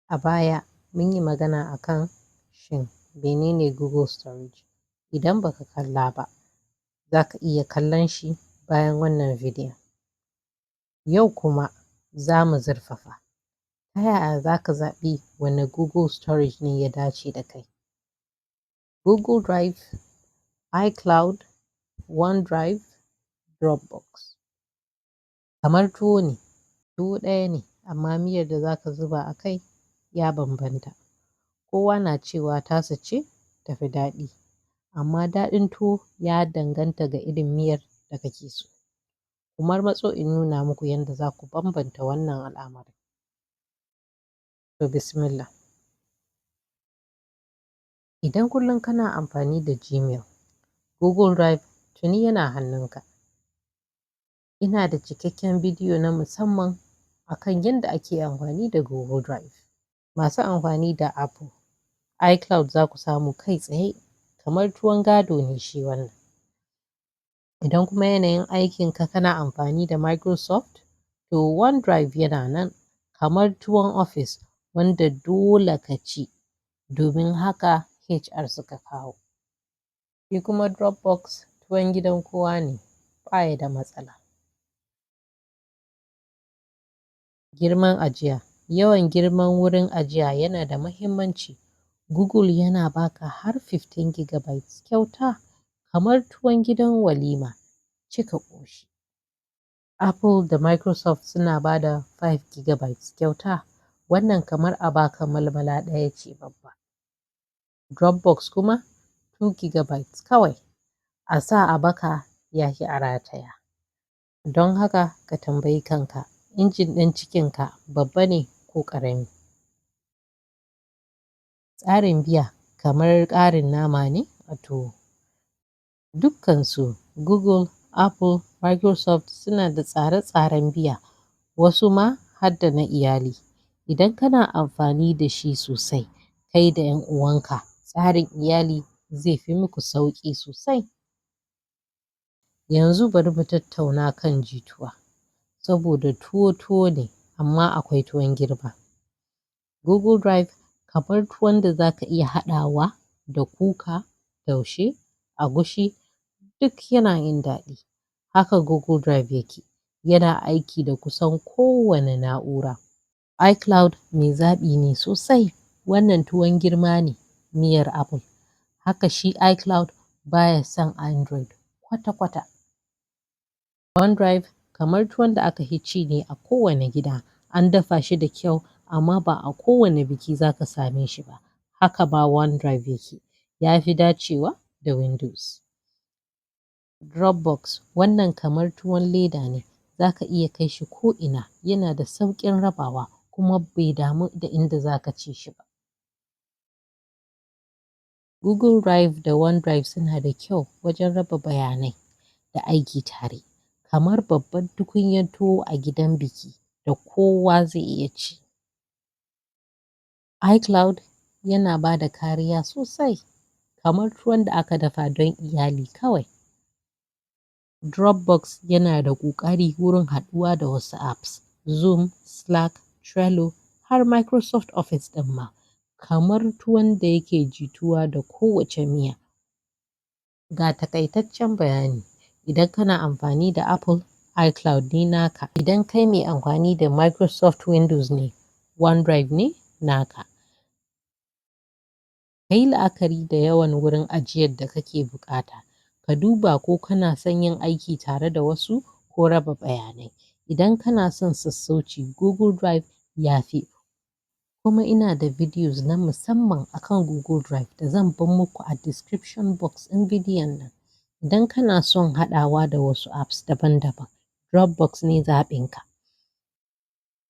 A baya mun yi magana akan shin menene Google Storage. Idan baka kalla ba, za ka iya kallon shi bayan wannan bidiyon. Yau kuma za mu zurfafa. Ta yaya za ka zaɓi wane Google Storage ne ya dace da kai? Google Drive, iCloud, OneDrive, Dropbox. Kamar tuwo ne, tuwo ɗaya ne amma miyar da za ka zuba a kai ya bambanta. Kowa na cewa tasa ce tafi daɗi, amma daɗin tuwo ya danganta ga irin miyar da kake so. Ku marmatso in nuna muku yadda za ku bambanta wannan al'amarin. To bismillah. Idan kullum kana amfani da Gmail, Google Drive tuni yana hannunka. Ina da cikakken bidiyo na musamman akan yadda ake amfani da Google Drive. Masu amfani da Apple, iCloud za ku samu kai tsaye kamar tuwon gado ne shi wannan. Idan kuma yanayin aikinka kana amfani da Microsoft, to OneDrive yana nan kamar tuwon ofis wanda dole ka ci, domin haka HR suka kawo. Shi kuma Dropbox tuwon gidan kowa ne, baya da matsala. Girman ajiya. Yawan girman wurin ajiya yana da muhimmanci. Google yana baka har 15 GB kyauta kamar tuwon gidan walima, cika ƙoshi. Apple da Microsoft suna ba da 5 GB kyauta, wannan kamar a baka malmala ɗaya ce babba. Dropbox kuma 2 GB kawai, a sa a baka ya fi a rataya. Don haka ka tambayi kanka, injin ɗin cikinka babba ne ko ƙarami? Tsarin biya kamar ƙarin nama ne a tuwo. Dukkansu Google, Apple, Microsoft suna da tsare-tsaren biya, wasu ma har da na iyali. Idan kana amfani da shi sosai kai da 'yan uwanka, tsarin iyali zai fi muku sauƙi sosai. Yanzu bari mu tattauna kan jituwa, saboda tuwo tuwo ne amma akwai tuwon girma. Google Drive kamar tuwon da za ka iya haɗawa da kuka, taushe, agushi duk yana yin daɗi. Haka Google Drive yake, yana aiki da kusan kowane na'ura. iCloud mai zaɓi ne sosai, wannan tuwon girma ne, miyar Apple. Haka shi iCloud baya son Android kwata-kwata. OneDrive kamar tuwon da aka fi ci ne a kowane gida, an dafa shi da kyau amma ba a kowane biki za ka same shi ba. Haka ma OneDrive yake, ya fi dacewa da Windows. Dropbox wannan kamar tuwon leda ne, za ka iya kai shi ko'ina, yana da sauƙin rabawa kuma bai damu da inda za ka ci shi ba. Google Drive da OneDrive suna da kyau wajen raba bayanai da aiki tare, kamar babban tukunyar tuwo a gidan biki da kowa zai iya ci. iCloud yana ba da kariya sosai, kamar tuwon da aka dafa don iyali kawai. Dropbox yana da ƙoƙari wurin haɗuwa da wasu apps, Zoom, Slack, Trello har Microsoft Office ɗin ma, kamar tuwon da yake jituwa da kowace miya. Ga taƙaitaccen bayani, idan kana amfani da Apple, iCloud ne naka. Idan kai mai amfani da Microsoft Windows ne, OneDrive ne naka. Ka yi la'akari da yawan wurin ajiyar da kake buƙata. Ka duba ko kana son yin aiki tare da wasu ko raba bayanai. Idan kana son sassauci, Google Drive ya fi. Kuma ina da videos na musamman akan Google Drive da zan bar muku a description box ɗin bidiyon nan. Idan kana son haɗawa da wasu apps daban-daban, Dropbox ne zaɓinka.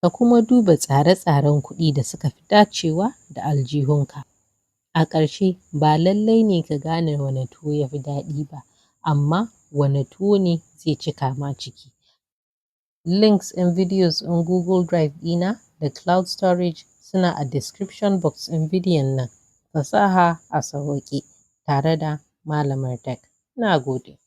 Ka kuma duba tsare-tsaren kuɗi da suka fi dacewa da aljihunka. A ƙarshe, ba lallai ne ka gane wane tuwo ya fi daɗi ba, amma wane tuwo ne zai cika ma ciki. Links ɗin videos ɗin Google Drive ɗina da Cloud Storage suna a description box ɗin bidiyon nan. Fasaha a sauwaƙe tare da Malamar Tech. Na gode.